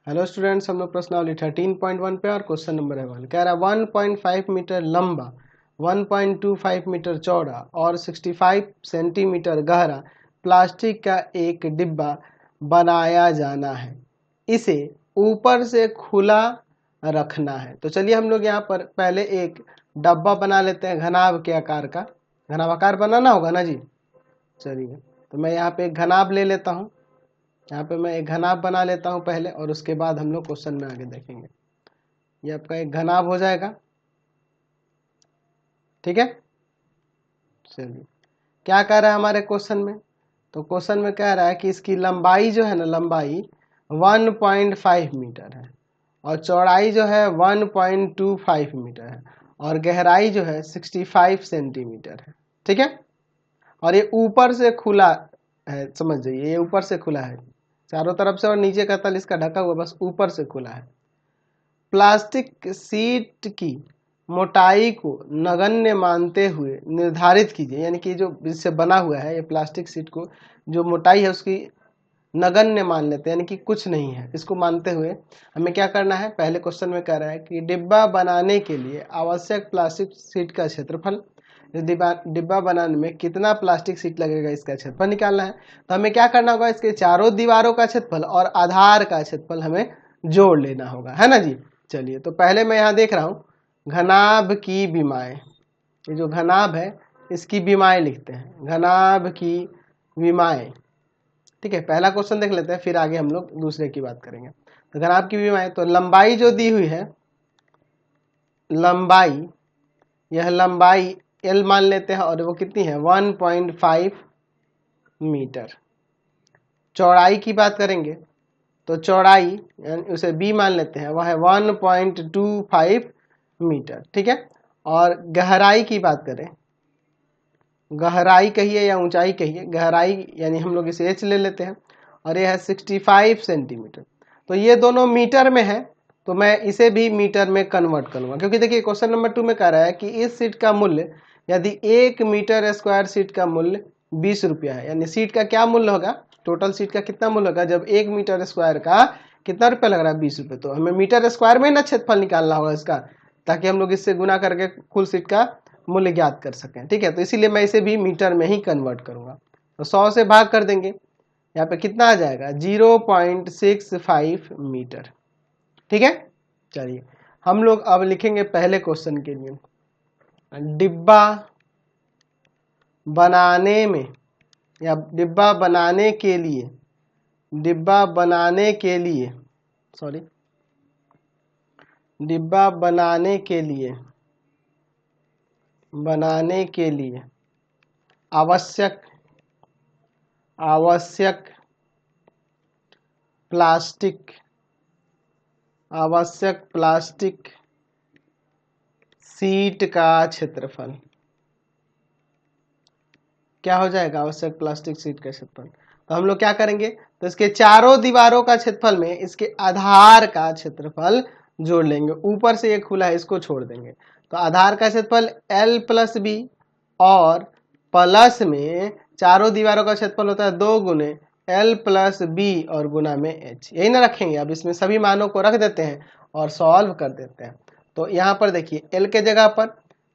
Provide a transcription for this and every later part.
Hello students, हम लोग प्रश्नावली 13.1 पे और क्वेश्चन नंबर है 1। कह रहा है 1.5 मीटर लंबा, 1.25 मीटर चौड़ा और 65 सेंटीमीटर गहरा प्लास्टिक का एक डिब्बा बनाया जाना है। इसे ऊपर से खुला रखना है। तो चलिए हम लोग यहाँ पर पहले एक डब्बा बना लेते हैं घनाभ के आकार का। घनाभ आकार बनाना होगा ना जी। चलिए तो मैं यहाँ पे एक घनाभ ले लेता हूँ। यहाँ पे मैं एक घनाभ बना लेता हूँ पहले, और उसके बाद हम लोग क्वेश्चन में आगे देखेंगे। ये आपका एक घनाभ हो जाएगा, ठीक है। चलिए क्या कह रहा है हमारे क्वेश्चन में, तो क्वेश्चन में कह रहा है कि इसकी लंबाई जो है ना, लंबाई 1.5 मीटर है और चौड़ाई जो है 1.25 मीटर है और गहराई जो है 65 सेंटीमीटर है, ठीक है। और ये ऊपर से खुला है, समझ जाइए, ये ऊपर से खुला है चारों तरफ से और नीचे का तल इसका ढका हुआ, बस ऊपर से खुला है। प्लास्टिक सीट की मोटाई को नगण्य मानते हुए निर्धारित कीजिए, यानी कि जो इससे बना हुआ है ये प्लास्टिक सीट को जो मोटाई है उसकी नगण्य मान लेते हैं, यानी कि कुछ नहीं है। इसको मानते हुए हमें क्या करना है, पहले क्वेश्चन में कह रहा है कि डिब्बा बनाने के लिए आवश्यक प्लास्टिक सीट का क्षेत्रफल, डिब्बा बनाने में कितना प्लास्टिक सीट लगेगा इसका क्षेत्रफल निकालना है। तो हमें क्या करना होगा, इसके चारों दीवारों का क्षेत्रफल और आधार का क्षेत्रफल हमें जोड़ लेना होगा, है ना जी। चलिए तो पहले मैं यहाँ देख रहा हूँ घनाभ की विमाएं, ये जो घनाभ है इसकी विमाएं लिखते हैं, घनाभ की विमाएं, ठीक है। पहला क्वेश्चन देख लेते हैं, फिर आगे हम लोग दूसरे की बात करेंगे। तो घनाभ की विमाएं, तो लंबाई जो दी हुई है, लंबाई, यह लंबाई L मान लेते हैं और वो कितनी है 1.5 मीटर। चौड़ाई की बात करेंगे तो चौड़ाई उसे B मान लेते हैं, वह है 1.25 मीटर, ठीक है। और गहराई की बात करें, गहराई कहिए या ऊंचाई कहिए, गहराई यानी हम लोग इसे H ले लेते हैं और यह है 65 सेंटीमीटर। तो ये दोनों मीटर में है, तो मैं इसे भी मीटर में कन्वर्ट करूंगा, क्योंकि देखिए क्वेश्चन नंबर 2 में कह रहा है कि इस सीट का मूल्य, यदि 1 मीटर स्क्वायर सीट का मूल्य 20 रुपया है, यानी सीट का क्या मूल्य होगा, टोटल सीट का कितना मूल्य होगा जब 1 मीटर स्क्वायर का कितना रुपया लग रहा है 20 रुपये। तो हमें मीटर स्क्वायर में ना क्षेत्रफल निकालना होगा इसका, ताकि हम लोग इससे गुना करके कुल सीट का मूल्य ज्ञात कर सकें, ठीक है। तो इसीलिए मैं इसे भी मीटर में ही कन्वर्ट करूंगा। तो 100 से भाग कर देंगे, यहाँ पे कितना आ जाएगा 0.65 मीटर, ठीक है। चलिए हम लोग अब लिखेंगे पहले क्वेश्चन के लिए, डिब्बा बनाने में या डिब्बा बनाने के लिए, डिब्बा बनाने के लिए, सॉरी, डिब्बा बनाने के लिए, बनाने के लिए आवश्यक, आवश्यक प्लास्टिक, आवश्यक प्लास्टिक सीट का क्षेत्रफल क्या हो जाएगा, आवश्यक प्लास्टिक सीट का क्षेत्रफल। तो हम लोग क्या करेंगे, तो इसके चारों दीवारों का क्षेत्रफल में इसके आधार का क्षेत्रफल जोड़ लेंगे। ऊपर से ये खुला है, इसको छोड़ देंगे। तो आधार का क्षेत्रफल L प्लस बी और प्लस में चारों दीवारों का क्षेत्रफल होता है 2 गुने L प्लस बी और गुना में H, यही ना रखेंगे। अब इसमें सभी मानों को रख देते हैं और सॉल्व कर देते हैं। तो यहाँ पर देखिए L के जगह पर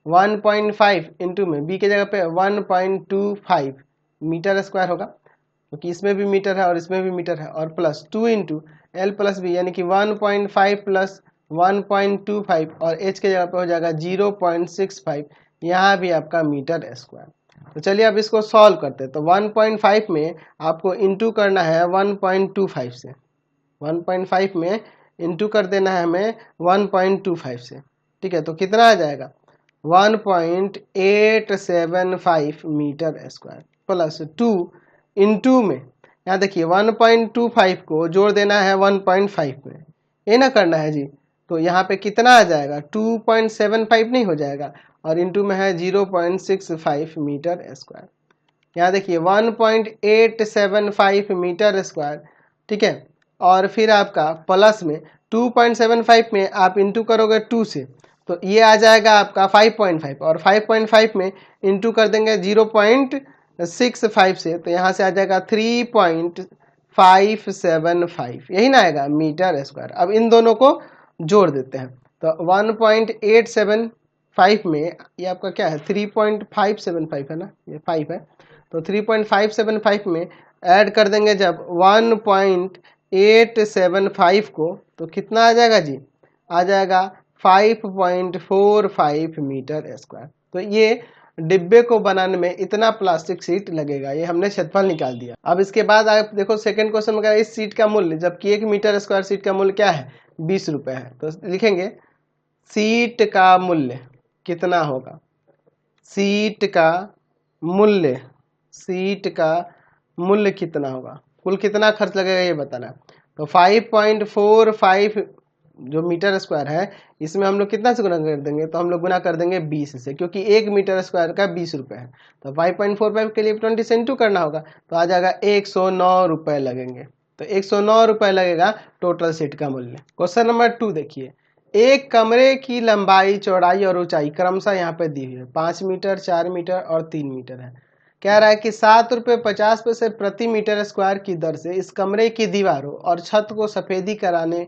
1.5 इंटू में B के जगह पे 1.25 मीटर स्क्वायर होगा, क्योंकि इसमें भी मीटर है और इसमें भी मीटर है, और plus 2 into L plus b, यानी कि 1.5 प्लस 1.25 और H के जगह पे हो जाएगा 0.65, यहाँ भी आपका मीटर स्क्वायर। तो चलिए अब इसको सॉल्व करते हैं। तो 1.5 में आपको इंटू करना है 1.25 से, 1.5 में इंटू कर देना है हमें 1.25 से, ठीक है। तो कितना आ जाएगा 1.875 मीटर स्क्वायर प्लस 2 इंटू में, यहाँ देखिए 1.25 को जोड़ देना है 1.5 में, ये ना करना है जी। तो यहाँ पे कितना आ जाएगा 2.75 नहीं हो जाएगा, और इंटू में है 0.65 मीटर स्क्वायर। यहाँ देखिए 1.875 मीटर स्क्वायर, ठीक है। और फिर आपका प्लस में 2.75 में आप इंटू करोगे 2 से, तो ये आ जाएगा आपका 5.5, और 5.5 में इंटू कर देंगे 0.65 से, तो यहाँ से आ जाएगा 1.875 यही ना आएगा मीटर स्क्वायर। अब इन दोनों को जोड़ देते हैं तो 1.875 में ये आपका क्या है 3.575 है ना, ये 5 है तो 3.575 में ऐड कर देंगे जब 1.875 को तो कितना आ जाएगा जी, आ जाएगा 5.45 मीटर स्क्वायर। तो ये डिब्बे को बनाने में इतना प्लास्टिक शीट लगेगा, ये हमने क्षेत्रफल निकाल दिया। अब इसके बाद आप देखो सेकंड क्वेश्चन में इस शीट का मूल्य, जबकि 1 मीटर स्क्वायर शीट का मूल्य क्या है 20 रुपए है, तो लिखेंगे शीट का मूल्य कितना होगा, शीट का मूल्य कितना होगा, कुल कितना खर्च लगेगा ये बताना है। तो 5.45 जो मीटर स्क्वायर है इसमें हम लोग कितना से गुना कर देंगे, तो हम लोग गुना कर देंगे 20 से, क्योंकि 1 मीटर स्क्वायर का 20 रुपए है। तो 5.45 के लिए 20 से इंटू करना होगा तो आ जाएगा 109 रुपए लगेंगे। तो 109 रुपए लगेगा टोटल शीट का मूल्य। क्वेश्चन नंबर 2 देखिए, एक कमरे की लंबाई चौड़ाई और ऊंचाई क्रमशः यहाँ पे दी हुई है 5 मीटर 4 मीटर और 3 मीटर है। कह रहा है कि 7.50 रुपये प्रति मीटर स्क्वायर की दर से इस कमरे की दीवारों और छत को सफेदी कराने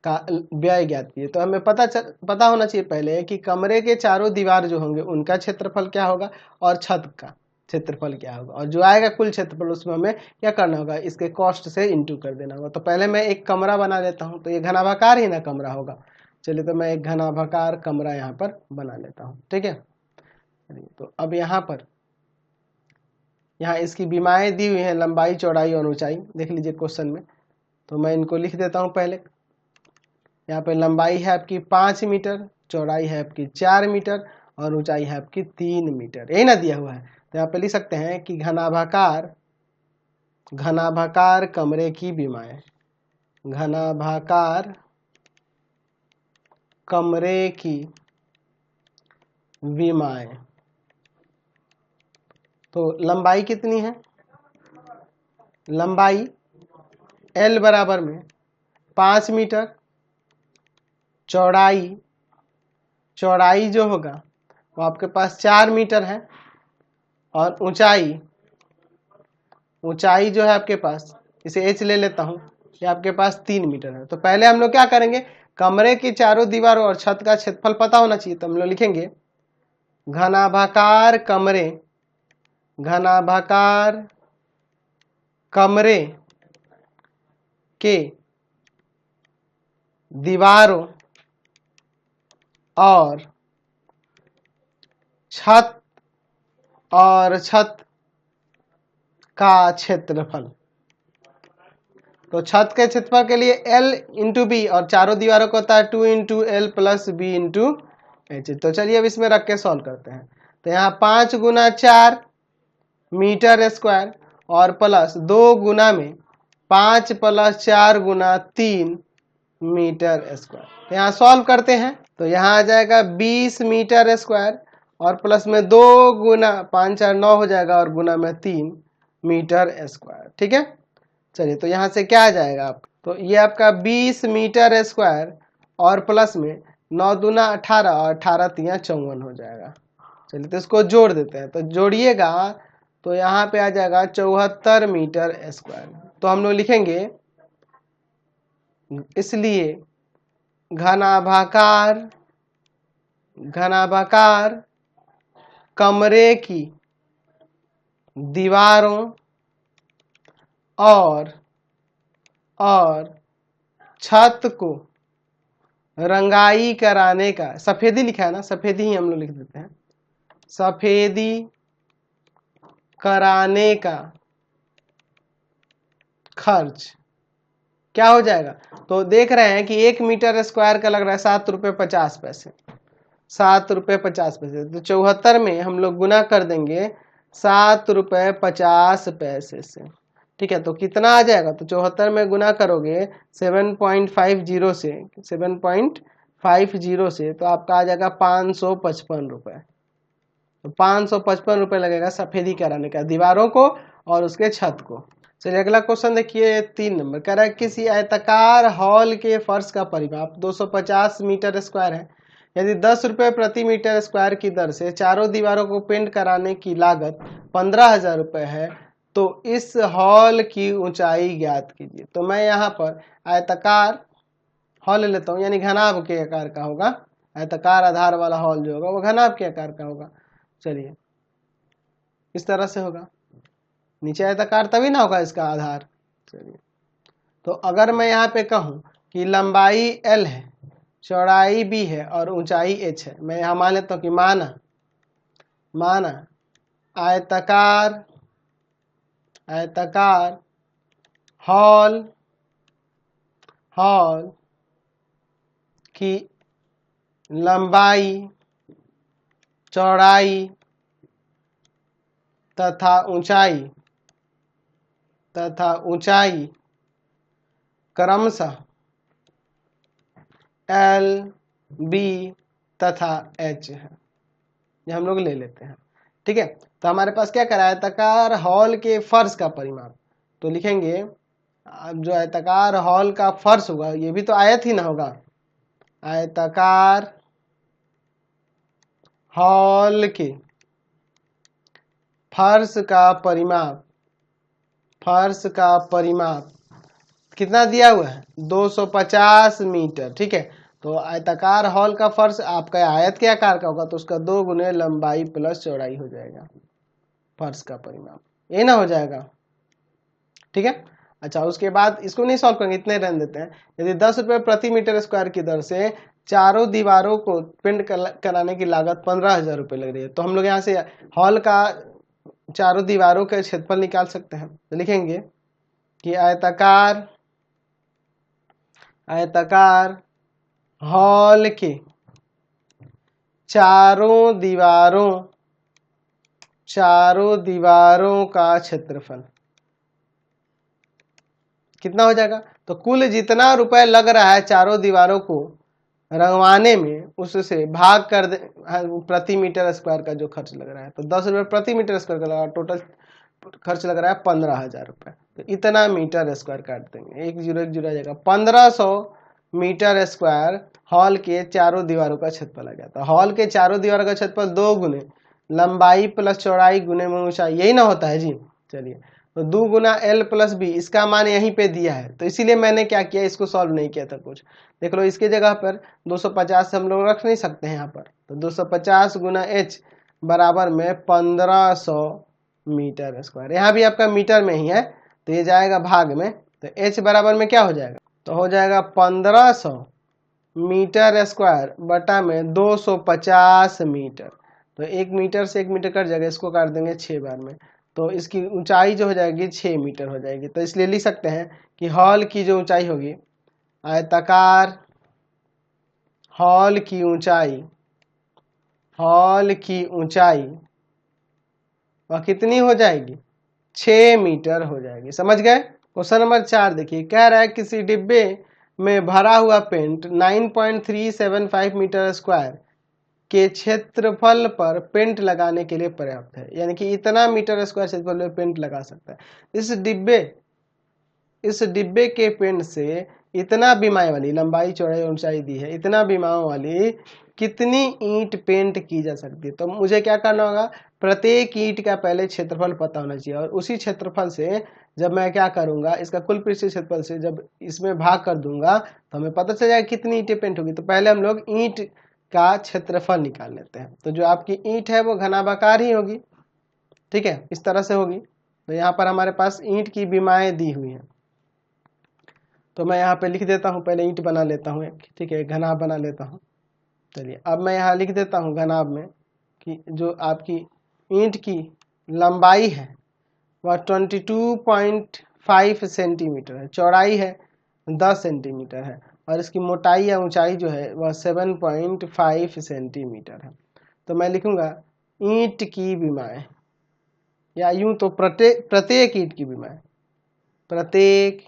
का व्यय ज्ञात कीजिए। तो हमें पता होना चाहिए पहले कि कमरे के चारों दीवार जो होंगे उनका क्षेत्रफल क्या होगा और छत का क्षेत्रफल क्या होगा, और जो आएगा कुल क्षेत्रफल उसमें हमें क्या करना होगा, इसके कॉस्ट से इंटू कर देना होगा। तो पहले मैं एक कमरा बना लेता हूँ, तो ये घनाभाकार ही ना कमरा होगा। चलिए तो मैं एक घनाभाकार कमरा यहाँ पर बना लेता हूँ, ठीक है। तो अब यहाँ इसकी विमाएं दी हुई हैं, लंबाई चौड़ाई और ऊंचाई देख लीजिए क्वेश्चन में। तो मैं इनको लिख देता हूँ पहले। यहाँ पे लंबाई है आपकी 5 मीटर, चौड़ाई है आपकी 4 मीटर और ऊंचाई है आपकी 3 मीटर, यही ना दिया हुआ है। तो यहाँ पे लिख सकते हैं कि घनाभाकार कमरे की विमाएं, घनाभाकार कमरे की विमाएं। तो लंबाई कितनी है, लंबाई L बराबर में 5 मीटर, चौड़ाई जो होगा वो आपके पास 4 मीटर है और ऊंचाई जो है आपके पास, इसे h ले लेता हूँ, ये आपके पास 3 मीटर है। तो पहले हम लोग क्या करेंगे, कमरे की चारों दीवारों और छत का क्षेत्रफल पता होना चाहिए। तो हम लोग लिखेंगे घनाभाकार कमरे के दीवारों और छत का क्षेत्रफल। तो छत के क्षेत्रफल के लिए L इंटू बी और चारों दीवारों को होता है 2 into L plus B into h. तो चलिए अब इसमें रख के सॉल्व करते हैं। तो यहाँ 5 गुना 4 मीटर स्क्वायर और प्लस 2 गुना में 5 प्लस 4 गुना 3 मीटर स्क्वायर। तो यहाँ सॉल्व करते हैं तो यहाँ आ जाएगा 20 मीटर स्क्वायर और प्लस में 2 गुना 5 4 9 हो जाएगा और गुना में 3 मीटर स्क्वायर, ठीक है। चलिए तो यहाँ से क्या आ जाएगा आपका, तो ये आपका 20 मीटर स्क्वायर और प्लस में 9 दूना 18 और 18 तिया 54 हो जाएगा। चलिए तो इसको जोड़ देते हैं, तो जोड़िएगा तो यहाँ पे आ जाएगा 74 मीटर स्क्वायर। तो हम लोग लिखेंगे इसलिए घनाभाकार कमरे की दीवारों और छत को रंगाई कराने का, सफेदी लिखा है ना, सफेदी ही हम लोग लिख देते हैं, सफेदी कराने का खर्च क्या हो जाएगा। तो देख रहे हैं कि 1 मीटर स्क्वायर का लग रहा है 7 रुपये 50 पैसे, 7 रुपये 50 पैसे। तो 74 में हम लोग गुना कर देंगे 7 रुपये 50 पैसे से, ठीक है। तो कितना आ जाएगा, तो 74 में गुना करोगे 7.50 से तो आपका आ जाएगा 555 रुपये। तो 555 रुपये लगेगा सफेदी कराने का दीवारों को और उसके छत को। चलिए अगला क्वेश्चन देखिए 3 नंबर। कह रहा है किसी आयताकार हॉल के फर्श का परिमाप 250 मीटर स्क्वायर है। यदि 10 रुपये प्रति मीटर स्क्वायर की दर से चारों दीवारों को पेंट कराने की लागत 15,000 रुपये है तो इस हॉल की ऊंचाई ज्ञात कीजिए। तो मैं यहाँ पर आयताकार हॉल लेता हूँ, यानी घनाभ के आकार का होगा। आयताकार आधार वाला हॉल जो होगा वो घनाभ के आकार का होगा। चलिए इस तरह से होगा, नीचे आयताकार तभी ना होगा इसका आधार। चलिए तो अगर मैं यहाँ पे कहूँ कि लंबाई L है, चौड़ाई B है और ऊंचाई H है, मैं यहाँ मान लेता हूँ कि माना आयताकार हॉल की लंबाई, चौड़ाई तथा ऊंचाई क्रमशः L, B तथा H है। ये हम लोग ले लेते हैं। ठीक है, तो हमारे पास क्या करा है, आयताकार हॉल के फर्श का परिमाप। तो लिखेंगे जो आयताकार हॉल का फर्श होगा, ये भी तो आयत ही ना होगा। आयताकार हॉल के फर्श का परिमाप कितना दिया हुआ है, 250 मीटर। ठीक है, तो आयताकार हॉल का फर्श आपका आयत के आकार का होगा, तो उसका 2 गुने लंबाई प्लस चौड़ाई हो जाएगा फर्श का परिमाप, ये ना हो जाएगा। ठीक है, अच्छा उसके बाद इसको नहीं सॉल्व करेंगे, इतने रहने देते हैं। यदि 10 रुपये प्रति मीटर स्क्वायर की दर से चारों दीवारों को पेंट कराने की लागत 15,000 रुपये लग रही है, तो हम लोग यहाँ से हॉल का चारों दीवारों के क्षेत्रफल निकाल सकते हैं। तो लिखेंगे कि आयताकार हॉल के चारों दीवारों का क्षेत्रफल कितना हो जाएगा, तो कुल जितना रुपए लग रहा है चारों दीवारों को रंगवाने में, उससे भाग कर दे प्रति मीटर स्क्वायर का जो खर्च लग रहा है। तो 10 रुपये प्रति मीटर स्क्वायर का लगा, टोटल खर्च लग रहा है 15,000 रुपये। तो इतना मीटर स्क्वायर काट देंगे, 1 जीरो आ जाएगा, 1500 मीटर स्क्वायर हॉल के चारों दीवारों का क्षेत्रफल आ गया। तो हॉल के चारों दीवारों का क्षेत्रफल 2 गुने लंबाई प्लस चौड़ाई गुने में ऊंचाई, यही ना होता है जी। चलिए तो 2 गुना L प्लस B, इसका मान यहीं पे दिया है, तो इसीलिए मैंने क्या किया, इसको सॉल्व नहीं किया था कुछ। देख लो इसके जगह पर 250 हम लोग रख नहीं सकते हैं यहाँ पर, तो 250 गुना H बराबर में 1500 मीटर स्क्वायर। यहाँ भी आपका मीटर में ही है, तो ये जाएगा भाग में, तो H बराबर में क्या हो जाएगा, तो हो जाएगा 1500 मीटर स्क्वायर बटा में 250 मीटर। तो 1 मीटर से 1 मीटर कट जाएगा, इसको काट देंगे 6 बार में, तो इसकी ऊंचाई जो हो जाएगी 6 मीटर हो जाएगी। तो इसलिए लिख सकते हैं कि हॉल की जो ऊंचाई होगी, आयताकार हॉल की ऊंचाई वह कितनी हो जाएगी, 6 मीटर हो जाएगी। समझ गए। क्वेश्चन नंबर 4 देखिए, कह रहा है किसी डिब्बे में भरा हुआ पेंट 9.375 मीटर स्क्वायर के क्षेत्रफल पर पेंट लगाने के लिए पर्याप्त है, यानी कि इतना मीटर स्क्वायर क्षेत्रफल में पेंट लगा सकता है। इस डिब्बे के पेंट से इतना बीमाएं वाली, लंबाई चौड़ाई ऊंचाई दी है, इतना बीमाओं वाली कितनी ईंट पेंट की जा सकती है। तो मुझे क्या करना होगा, प्रत्येक ईंट का पहले क्षेत्रफल पता होना चाहिए, और उसी क्षेत्रफल से जब मैं क्या करूंगा, इसका कुल पृष्ठीय क्षेत्रफल से जब इसमें भाग कर दूंगा तो हमें पता चल जाएगा कितनी ईंटें पेंट होगी। तो पहले हम लोग ईंट का क्षेत्रफल निकाल लेते हैं। तो जो आपकी ईंट है वो घनाभाकार ही होगी। ठीक है, इस तरह से होगी। तो यहाँ पर हमारे पास ईंट की बीमाएं दी हुई हैं, तो मैं यहाँ पे लिख देता हूँ, पहले ईंट बना लेता हूँ एक। ठीक है, घनाभ बना लेता हूँ। चलिए अब मैं यहाँ लिख देता हूँ घनाभ में कि जो आपकी ईंट की लंबाई है वह 22.5 सेंटीमीटर है, चौड़ाई है 10 सेंटीमीटर है, और इसकी मोटाई या ऊंचाई जो है वह 7.5 सेंटीमीटर है। तो मैं लिखूंगा ईंट की बीमाएं, या यूं तो प्रत्येक ईंट की बीमाएं, प्रत्येक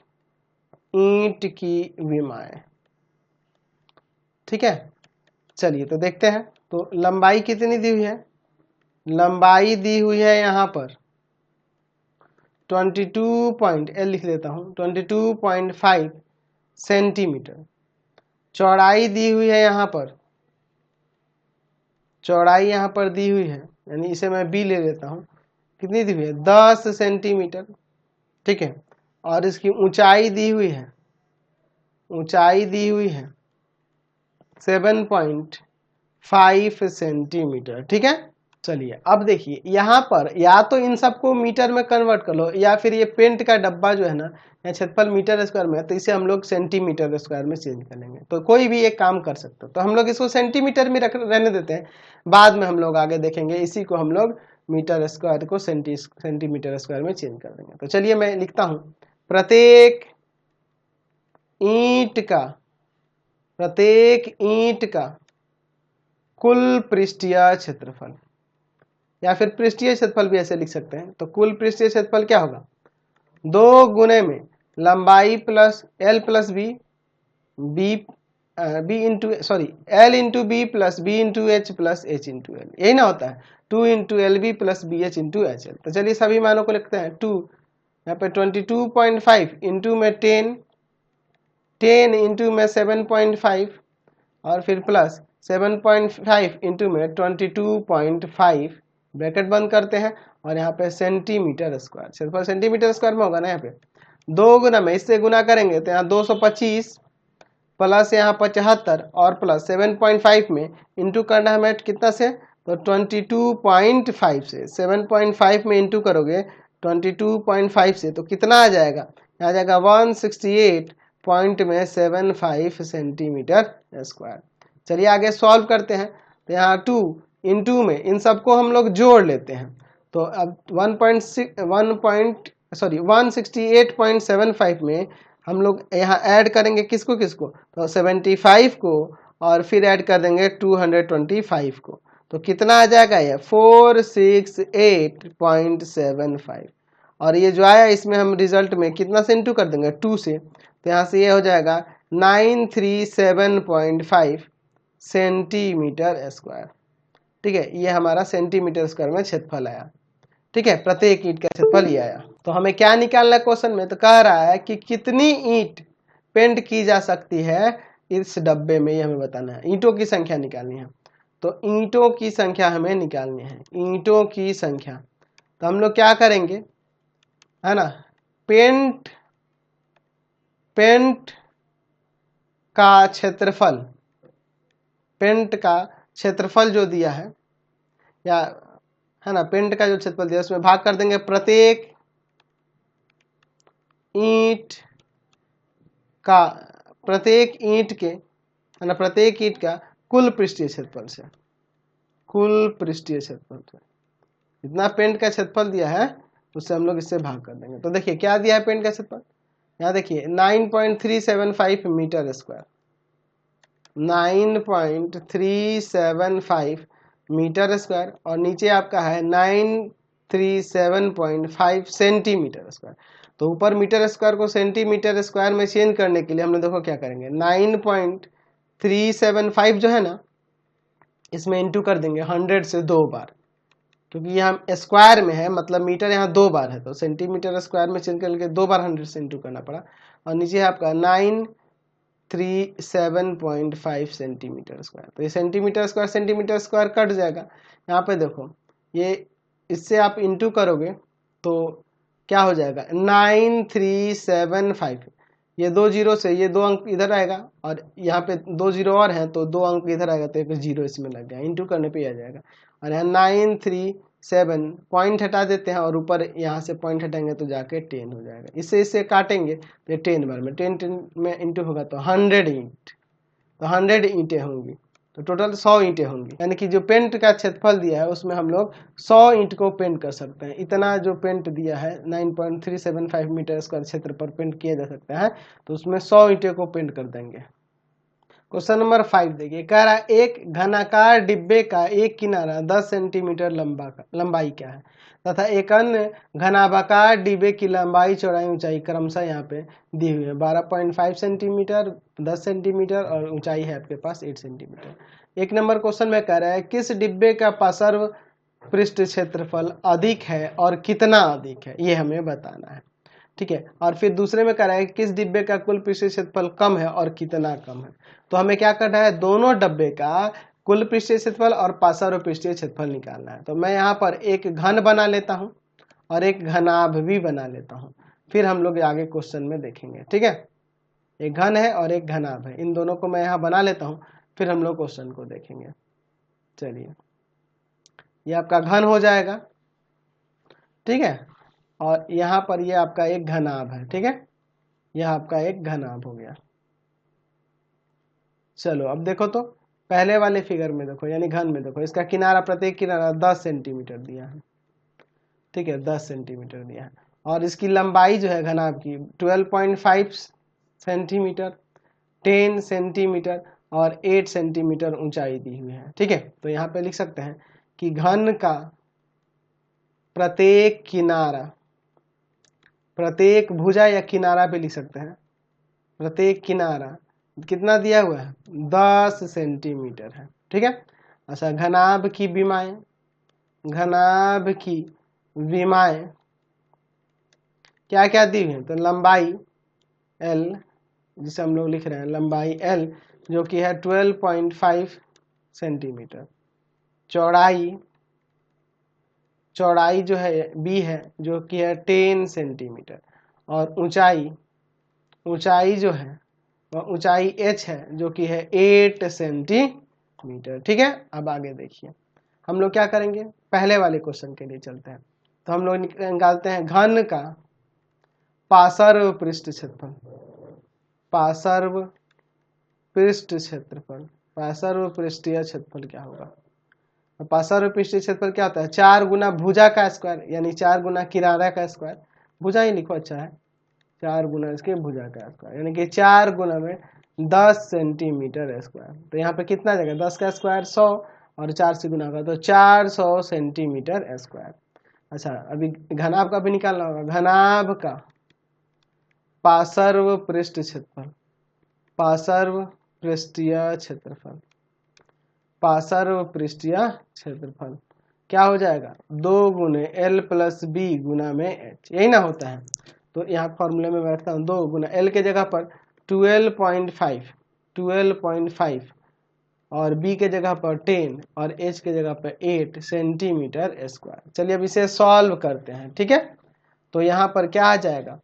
ईंट की बीमाएं। ठीक है, चलिए तो देखते हैं। तो लंबाई कितनी दी हुई है, लंबाई दी हुई है यहाँ पर 22 लिख देता हूँ 22.5 सेंटीमीटर। चौड़ाई दी हुई है यहाँ पर, चौड़ाई यहाँ पर दी हुई है, यानी इसे मैं बी ले लेता हूँ कितनी दी हुई है 10 सेंटीमीटर, ठीक है। और इसकी ऊंचाई दी हुई है, ऊंचाई दी हुई है 7.5 सेंटीमीटर, ठीक है। चलिए अब देखिए यहाँ पर या तो इन सबको मीटर में कन्वर्ट कर लो, या फिर ये पेंट का डब्बा जो है ना, या क्षेत्रफल मीटर स्क्वायर में है, तो इसे हम लोग सेंटीमीटर स्क्वायर में चेंज कर लेंगे। तो कोई भी एक काम कर सकते हो, तो हम लोग इसको सेंटीमीटर में रहने देते हैं, बाद में हम लोग आगे देखेंगे इसी को हम लोग मीटर स्क्वायर को सेंटीमीटर स्क्वायर में चेंज कर देंगे। तो चलिए मैं लिखता हूँ, प्रत्येक ईंट का कुल पृष्ठीय क्षेत्रफल, या फिर पृष्ठीय क्षेत्रफल भी ऐसे लिख सकते हैं। तो कुल पृष्ठीय क्षेत्रफल क्या होगा, 2 गुने में लंबाई plus L plus B, L into B plus B into H plus H into L, यही ना होता है 2 into L B plus B H into H L. तो चलिए सभी मानों को लिखते हैं। 2 यहाँ पे 22.5 इंटू में 10 इंटू में 7.5 और फिर प्लस 7.5 इंटू में 22.5, ब्रैकेट बंद करते हैं, और यहाँ पे सेंटीमीटर स्क्वायर, क्षेत्रफल सेंटीमीटर स्क्वायर में होगा ना। यहाँ पे 2 गुना में इससे गुना करेंगे तो यहाँ 225 प्लस यहाँ 75 और प्लस 7.5 में इंटू करना हमें कितना से, तो 22.5 से 7.5 में इंटू करोगे 22.5 से, तो कितना आ जाएगा, आ जाएगा 168.75 सेंटीमीटर स्क्वायर। चलिए आगे सॉल्व करते हैं। तो यहाँ 2 इंटू में इन सबको हम लोग जोड़ लेते हैं, तो अब 168.75 में हम लोग यहाँ ऐड करेंगे किसको किसको, तो 75 को, और फिर ऐड कर देंगे 225 को, तो कितना आ जाएगा ये 468.75। और ये जो आया इसमें हम रिजल्ट में कितना से इंटू कर देंगे 2 से, तो यहाँ से ये हो जाएगा 937.5 सेंटीमीटर स्क्वायर, ठीक है। ये हमारा सेंटीमीटर स्क्वायर में क्षेत्रफल आया, ठीक है। प्रत्येक ईंट का क्षेत्रफल ये आया। तो हमें क्या निकालना है क्वेश्चन में, तो कह रहा है कि कितनी ईंट पेंट की जा सकती है इस डब्बे में, ये हमें बताना है। ईंटों की संख्या निकालनी है, तो ईंटों की संख्या हमें निकालनी है, ईंटों की संख्या। तो हम लोग क्या करेंगे, है ना, पेंट का क्षेत्रफल, पेंट का क्षेत्रफल जो दिया है, या है ना, पेंट का जो क्षेत्रफल दिया है उसमें भाग कर देंगे प्रत्येक ईंट के, है ना, प्रत्येक ईंट का कुल पृष्ठीय क्षेत्रफल से, कुल पृष्ठीय क्षेत्रफल से जितना पेंट का क्षेत्रफल दिया है उससे हम लोग इससे भाग कर देंगे। तो देखिए क्या दिया है पेंट का क्षेत्रफल, यहाँ देखिए 9.375 मीटर स्क्वायर, 9.375 मीटर स्क्वायर, और नीचे आपका है 937.5 सेंटीमीटर स्क्वायर। तो ऊपर मीटर स्क्वायर को सेंटीमीटर स्क्वायर में चेंज करने के लिए हम लोग देखो क्या करेंगे, 9.375 जो है ना, इसमें इंटू कर देंगे 100 से 2 बार, क्योंकि यहाँ स्क्वायर में है, मतलब मीटर यहाँ 2 बार है, तो सेंटीमीटर स्क्वायर में चेंज करके 2 बार 100 से इंटू करना पड़ा। और नीचे है आपका 937.5 सेंटीमीटर स्क्वायर, तो ये सेंटीमीटर स्क्वायर कट जाएगा। यहाँ पे देखो ये इससे आप इंटू करोगे तो क्या हो जाएगा 9375, ये 2 जीरो से ये 2 अंक इधर आएगा, और यहाँ पे 2 जीरो और हैं तो 2 अंक इधर आएगा, तो एक जीरो इसमें लग गया, इंटू करने पे आ जाएगा। और यहाँ 937 पॉइंट हटा देते हैं, और ऊपर यहाँ से पॉइंट हटाएंगे तो जाके 10 हो जाएगा। इससे काटेंगे तो 10 बार में 10 में इंटू होगा तो 100 ईंट, तो 100 ईंटें होंगी, तो टोटल 100 ईंटें होंगी। यानी कि जो पेंट का क्षेत्रफल दिया है उसमें हम लोग 100 ईंट को पेंट कर सकते हैं। इतना जो पेंट दिया है 9.375 मीटर स्क्वायर क्षेत्र पर पेंट किया जा सकता है, तो उसमें 100 ईंटें को पेंट कर देंगे। क्वेश्चन नंबर 5 देखिए, कह रहा है एक घनाकार डिब्बे का एक किनारा 10 सेंटीमीटर लंबाई क्या है, तथा एक अन्य घनाभाकार डिब्बे की लंबाई चौड़ाई ऊंचाई क्रमशः यहाँ पे दी हुई है 12.5 सेंटीमीटर, 10 सेंटीमीटर, और ऊंचाई है आपके पास 8 सेंटीमीटर। एक नंबर क्वेश्चन में कह रहा है किस डिब्बे का पार्श्व पृष्ठ क्षेत्रफल अधिक है और कितना अधिक है, ये हमें बताना है, ठीक है। और फिर दूसरे में कह रहा है किस डिब्बे का कुल पृष्ठीय क्षेत्रफल कम है और कितना कम है। तो हमें क्या करना है, दोनों डब्बे का कुल पृष्ठीय क्षेत्रफल और पार्श्व पृष्ठीय क्षेत्रफल निकालना है। तो मैं यहाँ पर एक घन बना लेता हूँ, और एक घनाभ भी बना लेता हूँ, फिर हम लोग आगे क्वेश्चन में देखेंगे। ठीक है, एक घन है और एक घनाभ है, इन दोनों को मैं यहाँ बना लेता हूँ, फिर हम लोग क्वेश्चन को देखेंगे। चलिए, ये आपका घन हो जाएगा। ठीक है, और यहाँ पर ये आपका एक घनाभ है। ठीक है, यह आपका एक घनाभ हो गया। चलो अब देखो तो पहले वाले फिगर में देखो, यानी घन में देखो, इसका किनारा, प्रत्येक किनारा 10 सेंटीमीटर दिया है। ठीक है, 10 सेंटीमीटर दिया है, और इसकी लंबाई जो है घनाभ की 12.5 सेंटीमीटर, 10 सेंटीमीटर और 8 सेंटीमीटर ऊंचाई दी हुई है। ठीक है, तो यहाँ पे लिख सकते हैं कि घन का प्रत्येक किनारा, प्रत्येक भुजा या किनारा पे लिख सकते हैं, प्रत्येक किनारा कितना दिया हुआ है, 10 सेंटीमीटर है। ठीक है, अच्छा, घनाभ की विमाएं, घनाभ की विमाएं क्या क्या दी हुई है, तो लंबाई L, जिसे हम लोग लिख रहे हैं लंबाई L, जो कि है 12.5 सेंटीमीटर, चौड़ाई, चौड़ाई जो है B है, जो कि है 10 सेंटीमीटर, और ऊंचाई, ऊंचाई जो है वह ऊंचाई H है, जो कि है 8 सेंटीमीटर। ठीक है, अब आगे देखिए, हम लोग क्या करेंगे, पहले वाले क्वेश्चन के लिए चलते हैं। तो हम लोग निकालते हैं घन का पार्श्व पृष्ठ क्षेत्रफल, पार्श्व पृष्ठ क्षेत्रफल, पार्श्व पृष्ठीय क्षेत्रफल क्या होगा, पार्श्व पृष्ठीय क्षेत्रफल क्या होता है, 4 गुना भुजा का स्क्वायर, यानी 4 गुना किनारा का स्क्वायर, भुजा ही लिखो, अच्छा है, 4 गुना इसके भुजा का स्क्वायर, यानी कि 4 गुना में 10 सेंटीमीटर स्क्वायर। तो यहाँ पे कितना जाएगा, 10 का स्क्वायर 100, और 4 से गुना होगा तो 400 सेंटीमीटर स्क्वायर। अच्छा, अभी घनाभ का भी निकालना होगा, घनाभ का पार्श्व पृष्ठ क्षेत्रफल, पार्श्व पृष्ठीय क्षेत्रफल, पार्श्व पृष्ठीय क्षेत्रफल क्या हो जाएगा, 2 गुने L प्लस B गुना में H, यही ना होता है। तो यहाँ फॉर्मूले में बैठता हूँ, 2 गुना L के जगह पर 12.5, 12.5 और B के जगह पर 10 और H के जगह पर 8 सेंटीमीटर स्क्वायर। चलिए अब इसे सॉल्व करते हैं। ठीक है, तो यहाँ पर क्या आ जाएगा,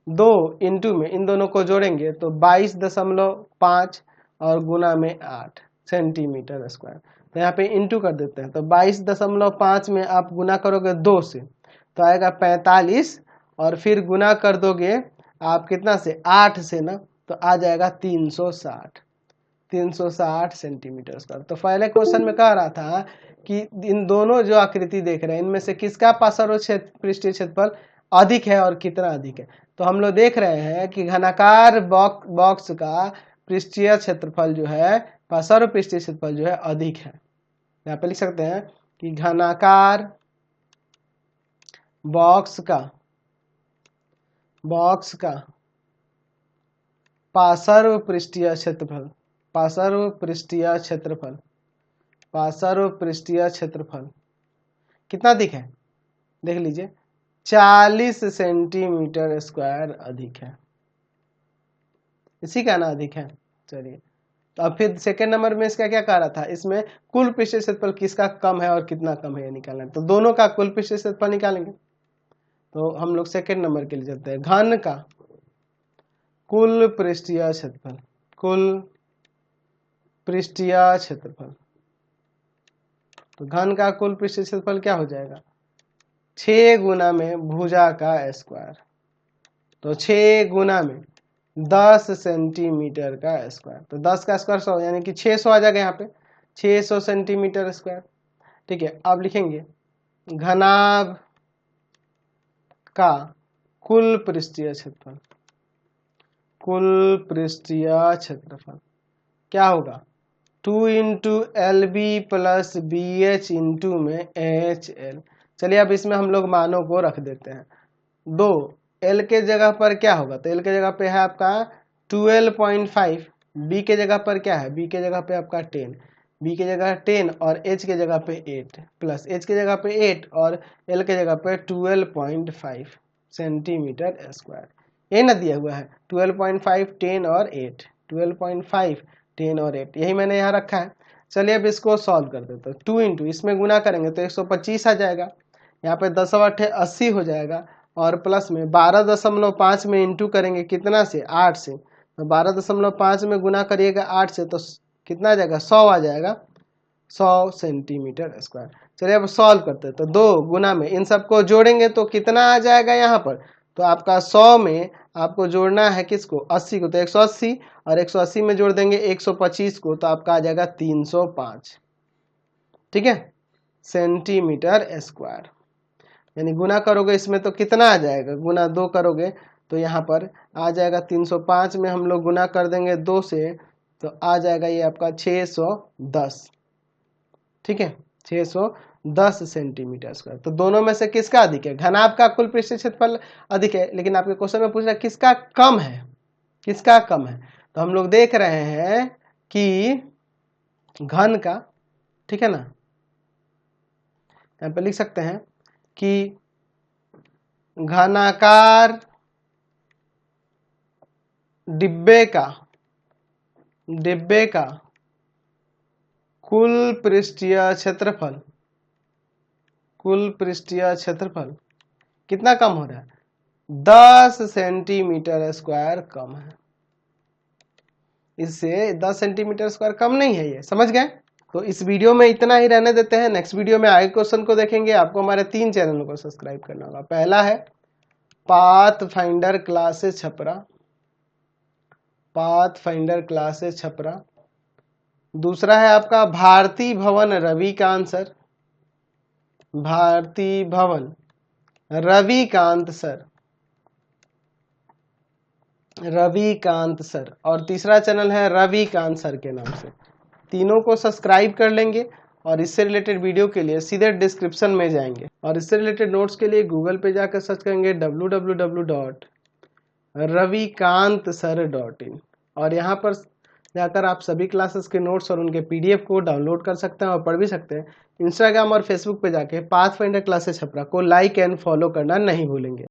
2 इंटू में इन दोनों को जोड़ेंगे तो 22.5 और गुना में 8 सेंटीमीटर स्क्वायर। तो यहाँ पे इंटू कर देते हैं, तो 22.5 में आप गुना करोगे 2 से तो आएगा 45, और फिर गुना कर दोगे आप कितना से, 8 से ना, तो आ जाएगा 360, 360 सेंटीमीटर स्क्वायर। तो पहले क्वेश्चन में कह रहा था कि इन दोनों जो आकृति देख रहे हैं इनमें से किसका पार्श्व पृष्ठीय क्षेत्रफल अधिक है और कितना अधिक है। तो हम लोग देख रहे हैं कि घनाकार बॉक्स का पृष्ठीय क्षेत्रफल जो है, पार्श्व पृष्ठीय क्षेत्रफल जो है अधिक है। यहाँ पे लिख सकते हैं कि घनाकार बॉक्स का पार्श्व पृष्ठीय क्षेत्रफल, पार्श्व पृष्ठीय क्षेत्रफल, पार्श्व पृष्ठीय क्षेत्रफल कितना अधिक है, देख लीजिए, 40 सेंटीमीटर स्क्वायर अधिक है, इसी का ना अधिक है। चलिए, तो अब फिर सेकेंड नंबर में इसका क्या कह रहा था, इसमें कुल पृष्ठीय क्षेत्रफल किसका कम है और कितना कम है ये निकालना है। तो दोनों का कुल पृष्ठीय क्षेत्रफल निकालेंगे। तो हम लोग सेकेंड नंबर के लिए चलते हैं, घन का कुल पृष्ठीय क्षेत्रफल, कुल पृष्ठीय क्षेत्रफल। तो घन का कुल पृष्ठीय क्षेत्रफल क्या हो जाएगा, 6 गुना में भुजा का स्क्वायर, तो 6 गुना में 10 सेंटीमीटर का स्क्वायर, तो 10 का स्क्वायर 100, यानी कि 600 आ जाएगा यहाँ पे, 600 सेंटीमीटर स्क्वायर। ठीक है, अब लिखेंगे घनाभ का कुल पृष्ठीय क्षेत्रफल, कुल पृष्ठीय क्षेत्रफल क्या होगा, 2 into LB plus BH into में HL। चलिए अब इसमें हम लोग मानों को रख देते हैं, 2 L के जगह पर क्या होगा, तो L के जगह पे है आपका 12.5, B के जगह पर क्या है, B के जगह पे आपका 10, B के जगह 10 और H के जगह पे 8 प्लस H के जगह पे 8 और L के जगह पे 12.5 सेंटीमीटर स्क्वायर, यही ना दिया हुआ है, 12.5, 10 और 8, 12.5, 10 और 8, यही मैंने यहाँ रखा है। चलिए अब इसको सॉल्व कर देते हैं, 2 इंटू इसमें गुना करेंगे तो 125 आ जाएगा, यहाँ पे 10/8 80 हो जाएगा, और प्लस में 12.5 में इंटू करेंगे कितना से, 8 से, तो 12.5 में गुना करिएगा 8 से तो कितना आ जाएगा, 100 आ जाएगा, 100 सेंटीमीटर स्क्वायर। चलिए अब सॉल्व करते हैं। तो 2 गुना में इन सबको जोड़ेंगे तो कितना आ जाएगा यहाँ पर, तो आपका 100 में आपको जोड़ना है किसको, 80 को, तो 180, और 180 में जोड़ देंगे 125 को, तो आपका आ जाएगा 305, ठीक है, सेंटीमीटर स्क्वायर। यानी गुना करोगे इसमें तो कितना आ जाएगा, गुना 2 करोगे तो यहाँ पर आ जाएगा 305 में हम लोग गुना कर देंगे 2 से, तो आ जाएगा ये आपका 610, ठीक है, 610 सेंटीमीटर स्क्वायर। तो दोनों में से किसका अधिक है, घनाभ का कुल पृष्ठीय क्षेत्रफल अधिक है, लेकिन आपके क्वेश्चन में पूछ रहा है किसका कम है, किसका कम है। तो हम लोग देख रहे हैं कि घन का, ठीक है ना, यहाँ पे लिख सकते हैं कि घनाकार डिब्बे का कुल पृष्ठीय क्षेत्रफल कितना कम हो रहा है, 10 सेंटीमीटर स्क्वायर कम है। इससे 10 सेंटीमीटर स्क्वायर कम नहीं है, ये समझ गए। तो इस वीडियो में इतना ही रहने देते हैं। नेक्स्ट वीडियो में आगे क्वेश्चन को देखेंगे। आपको हमारे 3 चैनलों को सब्सक्राइब करना होगा। पहला है पाथ फाइंडर क्लासेस छपरा, दूसरा है आपका भारती भवन रविकांत सर, और तीसरा चैनल है रविकांत सर के नाम से। तीनों को सब्सक्राइब कर लेंगे और इससे रिलेटेड वीडियो के लिए सीधे डिस्क्रिप्शन में जाएंगे, और इससे रिलेटेड नोट्स के लिए गूगल पे जाकर सर्च करेंगे www.ravikantsir.in, और यहाँ पर जाकर आप सभी क्लासेस के नोट्स और उनके PDF को डाउनलोड कर सकते हैं और पढ़ भी सकते हैं। इंस्टाग्राम और फेसबुक पे जाके पाथ फाइंडर क्लासेस छपरा को लाइक एंड फॉलो करना नहीं भूलेंगे।